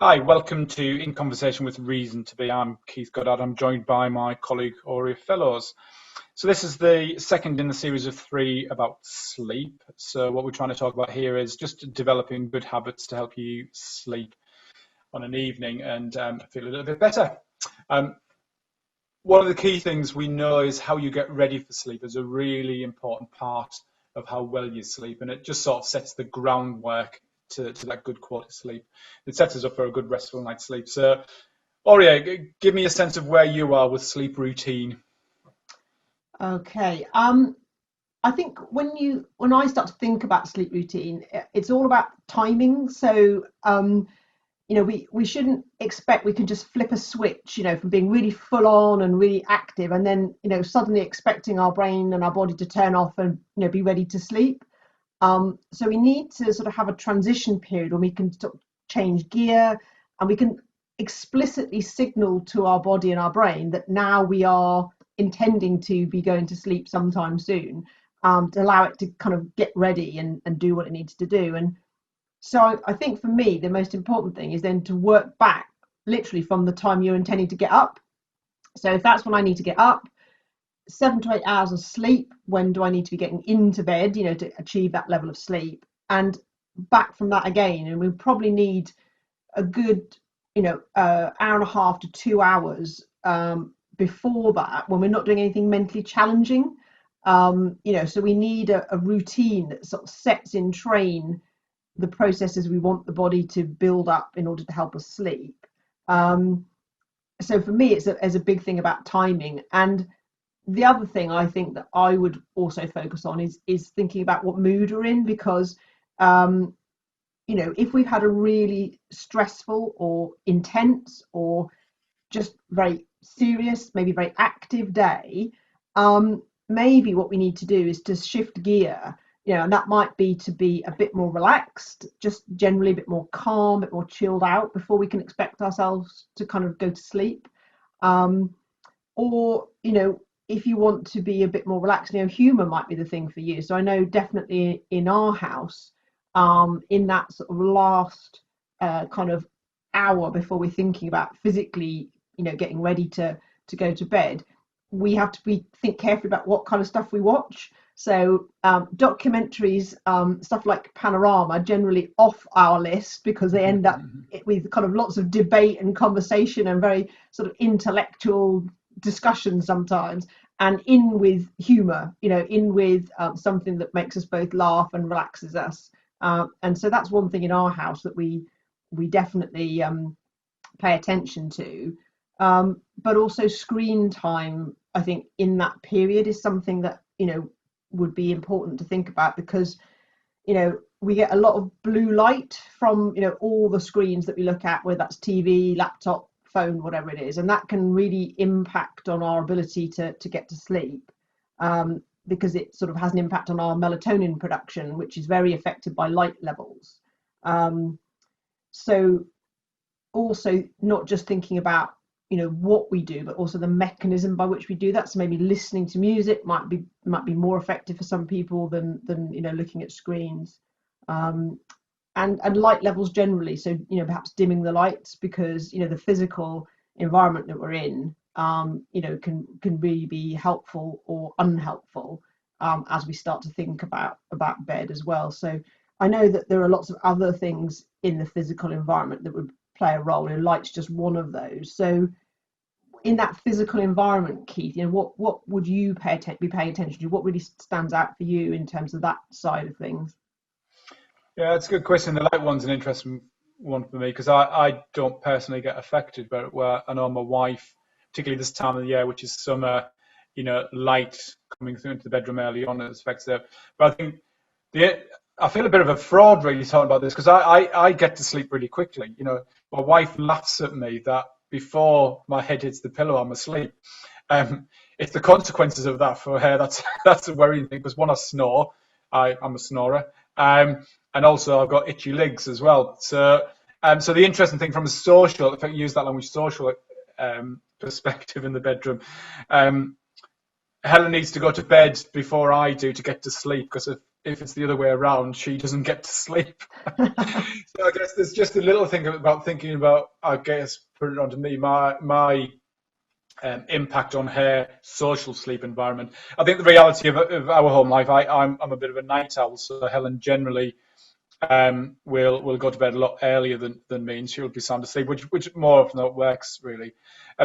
Hi, welcome to In Conversation with Reason to Be. I'm Keith Goddard. I'm joined by my colleague Aurea Fellows. So this is the second in the series of three about sleep. So what we're trying to talk about here is just developing good habits to help you sleep on an evening and feel a little bit better. One of the key things we know is how you get ready for sleep is a really important part of how well you sleep, and it just sort of sets the groundwork to that good quality sleep. It sets us up for a good restful night's sleep. So, Aurea, give me a sense of where you are with sleep routine. Okay. I think when I start to think about sleep routine, it's all about timing. So, we shouldn't expect we can just flip a switch, from being really full on and really active, and then, suddenly expecting our brain and our body to turn off and, be ready to sleep. So we need to sort of have a transition period when we can sort of change gear, and we can explicitly signal to our body and our brain that now we are intending to be going to sleep sometime soon, to allow it to kind of get ready and do what it needs to do. And so I think for me, the most important thing is then to work back literally from the time you're intending to get up. So if that's when I need to get up, 7 to 8 hours of sleep, when do I need to be getting into bed, to achieve that level of sleep, and back from that again. And we probably need a good, hour and a half to 2 hours before that, when we're not doing anything mentally challenging. So we need a routine that sort of sets in train the processes we want the body to build up in order to help us sleep. So for me, it's a big thing about timing. And the other thing I think that I would also focus on is thinking about what mood we're in, because if we've had a really stressful or intense or just very serious, maybe very active day, maybe what we need to do is to shift gear, and that might be to be a bit more relaxed, just generally a bit more calm, a bit more chilled out before we can expect ourselves to kind of go to sleep. Or, if you want to be a bit more relaxed, humor might be the thing for you. So I know definitely in our house, in that sort of last kind of hour before we're thinking about physically, getting ready to go to bed, we have to think carefully about what kind of stuff we watch. So documentaries, stuff like Panorama, generally off our list, because they end up with kind of lots of debate and conversation and very sort of intellectual discussion sometimes, and in with humor, in with something that makes us both laugh and relaxes us. And so that's one thing in our house that we definitely pay attention to. But also screen time, I think, in that period is something that, would be important to think about, because, we get a lot of blue light from, all the screens that we look at, whether that's TV, laptop, phone, whatever it is, and that can really impact on our ability to get to sleep, because it sort of has an impact on our melatonin production, which is very affected by light levels. So also not just thinking about, what we do, but also the mechanism by which we do that. So maybe listening to music might be more effective for some people than looking at screens. And light levels generally, so perhaps dimming the lights, because the physical environment that we're in, can really be helpful or unhelpful, as we start to think about bed as well. So I know that there are lots of other things in the physical environment that would play a role, and light's just one of those. So in that physical environment, Keith, what would you be paying attention to? What really stands out for you in terms of that side of things? Yeah, it's a good question. The light one's an interesting one for me because I don't personally get affected, but where I know my wife, particularly this time of the year, which is summer, light coming through into the bedroom early on, it affects her. But I think the I feel a bit of a fraud really talking about this because I get to sleep really quickly. My wife laughs at me that before my head hits the pillow, I'm asleep. It's the consequences of that for her. That's a worrying thing because one, I snore. I'm a snorer. And also I've got itchy legs as well. So the interesting thing from a social, if I can use that language, social perspective in the bedroom, Helen needs to go to bed before I do to get to sleep because if if it's the other way around, she doesn't get to sleep. So I guess there's just a little thing about thinking about, I guess, put it onto me, my impact on her social sleep environment. I think the reality of our home life, I'm a bit of a night owl, so Helen generally will go to bed a lot earlier than me, and she'll be sound asleep, which more often that works really.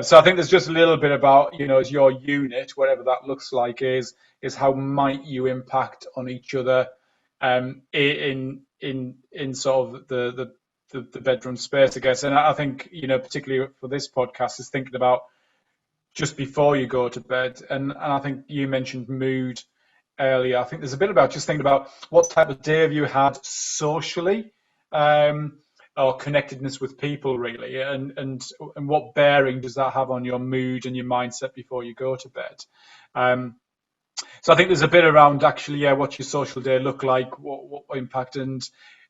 So I think there's just a little bit about, as your unit, whatever that looks like, is how might you impact on each other, in sort of the bedroom space, I guess. And I think, particularly for this podcast, is thinking about just before you go to bed. And I think you mentioned mood earlier. I think there's a bit about just thinking about what type of day have you had socially, or connectedness with people, really, and what bearing does that have on your mood and your mindset before you go to bed. So I think there's a bit around actually, what's your social day look like, what impact, and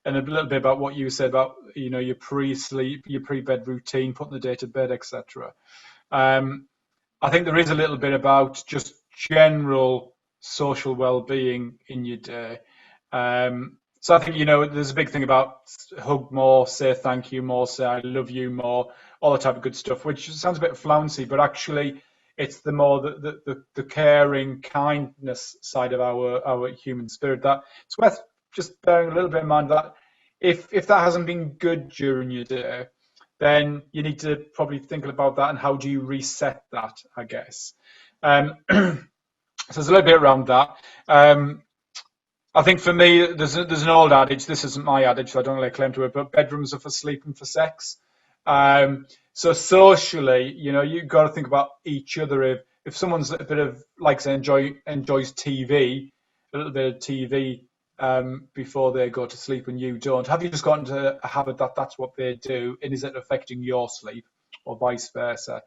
a little bit about what you said about, your pre-sleep, your pre-bed routine, putting the day to bed, etc. I think there is a little bit about just general social well-being in your day. So I think, there's a big thing about hug more, say thank you more, say I love you more, all the type of good stuff, which sounds a bit flouncy, but actually it's the more the caring kindness side of our human spirit that it's worth just bearing a little bit in mind that if that hasn't been good during your day, then you need to probably think about that and how do you reset that, I guess. So there's a little bit around that. I think for me, there's an old adage. This isn't my adage, so I don't really claim to it. But bedrooms are for sleep and for sex. So socially, you've got to think about each other. If someone's a bit of, like, say, enjoys TV, a little bit of TV before they go to sleep, and you don't, have you just got into a habit that that's what they do, and is it affecting your sleep, or vice versa?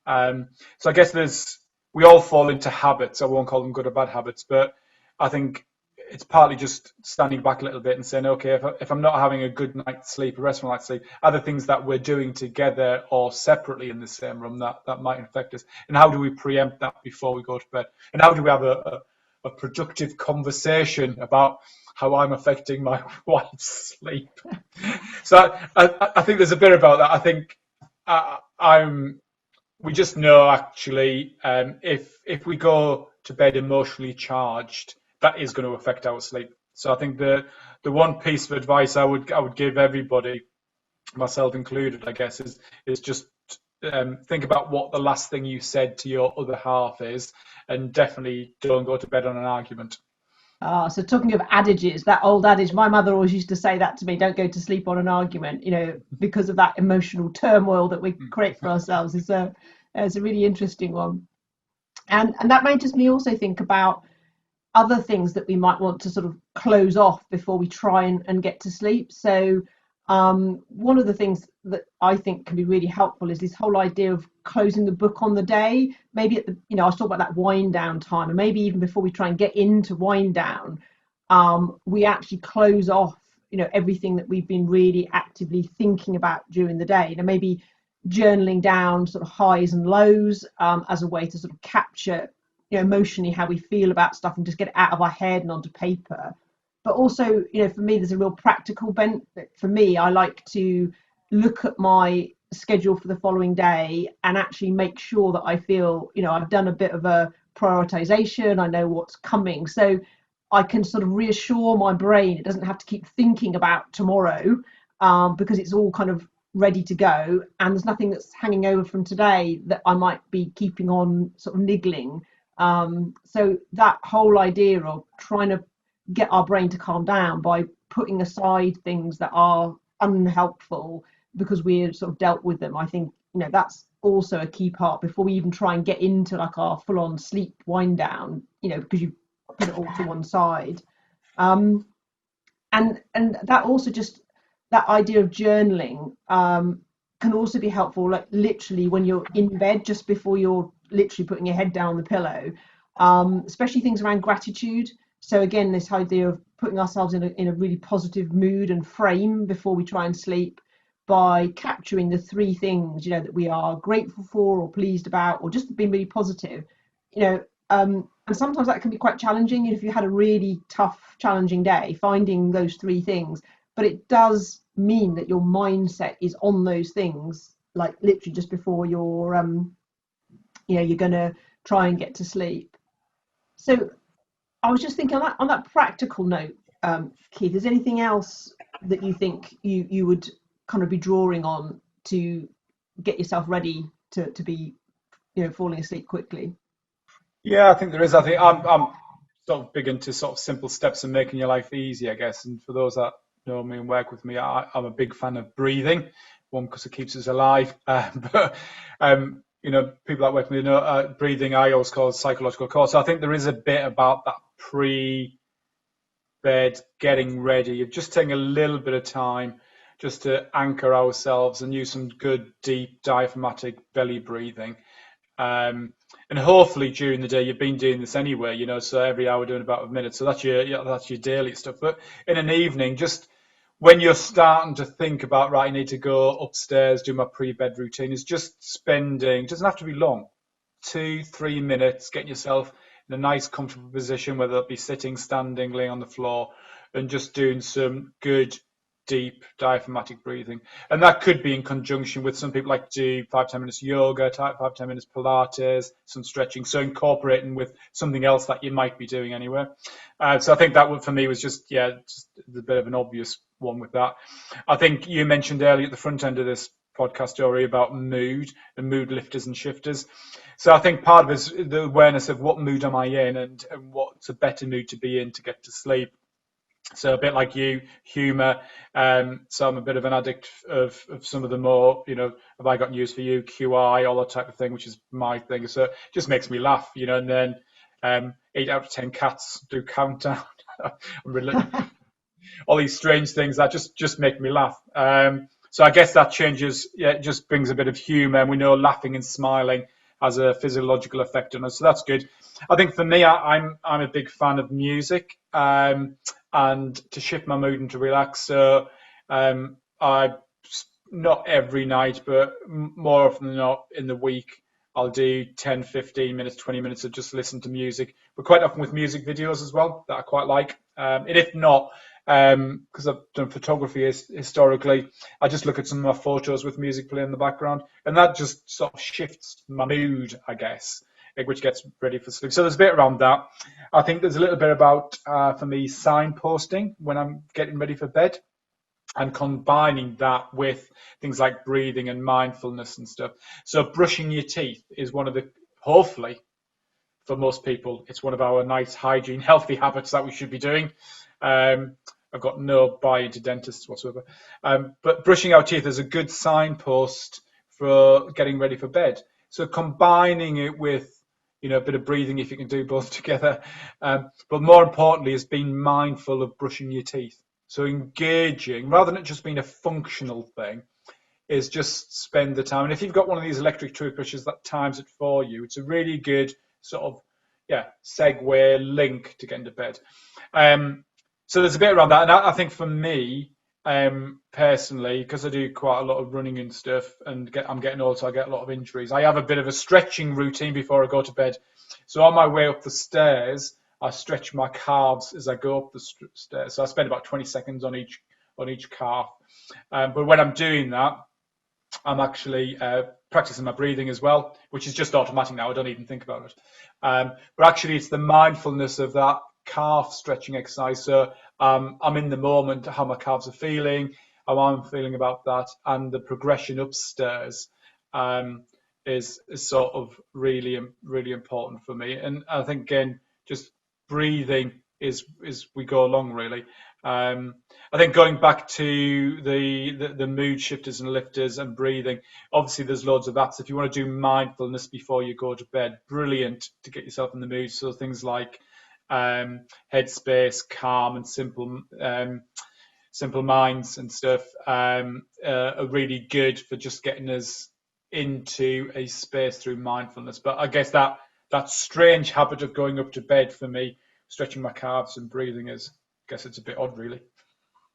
So I guess we all fall into habits. I won't call them good or bad habits, but I think it's partly just standing back a little bit and saying, okay, if I'm not having a good night's sleep, a restful night's sleep, are there things that we're doing together or separately in the same room that might affect us? And how do we preempt that before we go to bed? And how do we have a productive conversation about how I'm affecting my wife's sleep? So I think there's a bit about that. I think we just know, actually, if we go to bed emotionally charged, that is going to affect our sleep. So I think the one piece of advice I would give everybody, myself included, I guess, is just think about what the last thing you said to your other half is, and definitely don't go to bed on an argument. So talking of adages, that old adage, my mother always used to say that to me, don't go to sleep on an argument, because of that emotional turmoil that we create for ourselves. Is a really interesting one. And that made me also think about other things that we might want to sort of close off before we try and get to sleep. So one of the things that I think can be really helpful is this whole idea of closing the book on the day. Maybe at the, I was talking about that wind down time, and maybe even before we try and get into wind down, we actually close off, everything that we've been really actively thinking about during the day. Maybe journaling down sort of highs and lows, as a way to sort of capture, emotionally how we feel about stuff and just get it out of our head and onto paper. But also, for me, there's a real practical bent. For me, I like to look at my schedule for the following day and actually make sure that I feel, I've done a bit of a prioritization. I know what's coming. So I can sort of reassure my brain. It doesn't have to keep thinking about tomorrow, because it's all kind of ready to go. And there's nothing that's hanging over from today that I might be keeping on sort of niggling. So that whole idea of trying to get our brain to calm down by putting aside things that are unhelpful because we're sort of dealt with them, I think, that's also a key part before we even try and get into like our full-on sleep wind down, because you put it all to one side. And that also just, that idea of journaling can also be helpful, like literally when you're in bed, just before you're literally putting your head down on the pillow, especially things around gratitude. So again, this idea of putting ourselves in a really positive mood and frame before we try and sleep by capturing the three things, that we are grateful for or pleased about, or just being really positive. And sometimes that can be quite challenging if you had a really tough, challenging day, finding those three things. But it does mean that your mindset is on those things, like literally just before you're going to try and get to sleep. So I was just thinking on that practical note, Keith, is anything else that you think you would kind of be drawing on to get yourself ready to be, falling asleep quickly? Yeah, I think there is. I think I'm sort of big into sort of simple steps and making your life easy, I guess. And for those that know me and work with me, I'm a big fan of breathing. One, because it keeps us alive, but people that work with me know breathing. I always call it psychological core. So I think there is a bit about that pre-bed getting ready of just taking a little bit of time just to anchor ourselves and use some good deep diaphragmatic belly breathing. And hopefully during the day you've been doing this anyway, so every hour doing about a minute. So that's your daily stuff. But in an evening, just when you're starting to think about, right, I need to go upstairs, do my pre-bed routine, is just spending, doesn't have to be long, 2-3 minutes, getting yourself in a nice comfortable position, whether it be sitting, standing, laying on the floor, and just doing some good deep diaphragmatic breathing. And that could be in conjunction with, some people like to do 5-10 minutes yoga, 5-10 minutes Pilates, some stretching. So incorporating with something else that you might be doing anywhere. So I think that one for me was just a bit of an obvious one with that. I think you mentioned earlier at the front end of this podcast story about mood and mood lifters and shifters. So I think part of it is the awareness of what mood am I in, and what's a better mood to be in to get to sleep. So a bit like you, humour. So I'm a bit of an addict of some of the more, have I got news for you, QI, all that type of thing, which is my thing. So it just makes me laugh, and then 8 out of 10 cats do countdown. All these strange things that just make me laugh. So I guess that changes, it just brings a bit of humour, and we know laughing and smiling has a physiological effect on us. So that's good. I think for me, I'm a big fan of music. And to shift my mood and to relax. So I, not every night, but more often than not in the week, I'll do 10, 15 minutes, 20 minutes of just listen to music, but quite often with music videos as well that I quite like. And if not, because I've done photography historically, I just look at some of my photos with music playing in the background, and that just sort of shifts my mood, I guess, which gets ready for sleep. So there's a bit around that. I think there's a little bit about, for me, signposting when I'm getting ready for bed, and combining that with things like breathing and mindfulness and stuff. So brushing your teeth is one of the, hopefully, for most people, it's one of our nice hygiene, healthy habits that we should be doing. I've got no buy into dentists whatsoever. But brushing our teeth is a good signpost for getting ready for bed. So combining it with, a bit of breathing, if you can do both together. But more importantly, is being mindful of brushing your teeth. So engaging, rather than it just being a functional thing, is just spend the time. And if you've got one of these electric toothbrushes that times it for you, it's a really good sort of, segue link to get into bed. So there's a bit around that. And I think for me, personally, because I do quite a lot of running and stuff, and I'm getting old, so I get a lot of injuries, I have a bit of a stretching routine before I go to bed. So on my way up the stairs, I stretch my calves as I go up the stairs. So I spend about 20 seconds on each calf. But when I'm doing that, I'm actually practicing my breathing as well, which is just automatic now. I don't even think about it. But actually, it's the mindfulness of that calf stretching exercise. So I'm in the moment, how my calves are feeling, how I'm feeling about that, and the progression upstairs is sort of really, really important for me. And I think, again, just breathing is we go along, really. I think going back to the mood shifters and lifters and breathing, obviously there's loads of apps. If you want to do mindfulness before you go to bed, brilliant to get yourself in the mood. So things like Headspace, Calm, and Simple Minds and stuff are really good for just getting us into a space through mindfulness. But I guess that strange habit of going up to bed for me, stretching my calves and breathing, is, I guess it's a bit odd, really.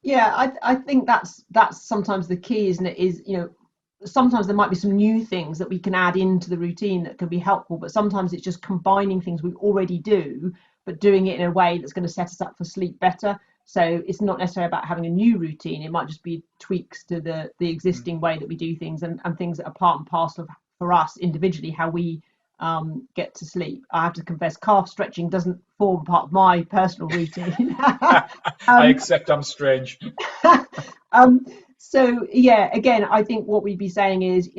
Yeah, I think that's sometimes the key, isn't it? Is sometimes there might be some new things that we can add into the routine that can be helpful, but sometimes it's just combining things we already do, but doing it in a way that's going to set us up for sleep better. So it's not necessarily about having a new routine. It might just be tweaks to the Mm. existing way that we do things, and things that are part and parcel of, for us individually, how we get to sleep. I have to confess, calf stretching doesn't form part of my personal routine. I um, accept I'm strange. um, so yeah, again, I think what we'd be saying is,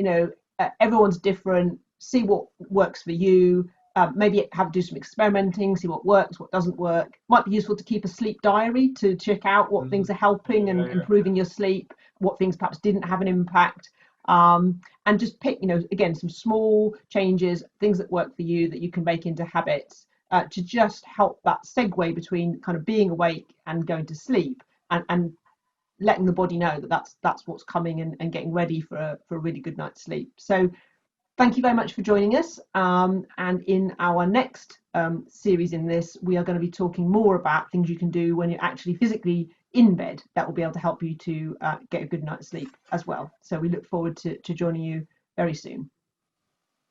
everyone's different. See what works for you. Maybe have do some experimenting, see what works, what doesn't work. Might be useful to keep a sleep diary to check out what things Mm. are helping Yeah, and yeah. improving your sleep, what things perhaps didn't have an impact. And just pick, again, some small changes, things that work for you that you can make into habits, to just help that segue between kind of being awake and going to sleep, and letting the body know that that's what's coming, and getting ready for a really good night's sleep. So thank you very much for joining us. And in our next series in this, we are going to be talking more about things you can do when you're actually physically in bed that will be able to help you to get a good night's sleep as well. So we look forward to joining you very soon.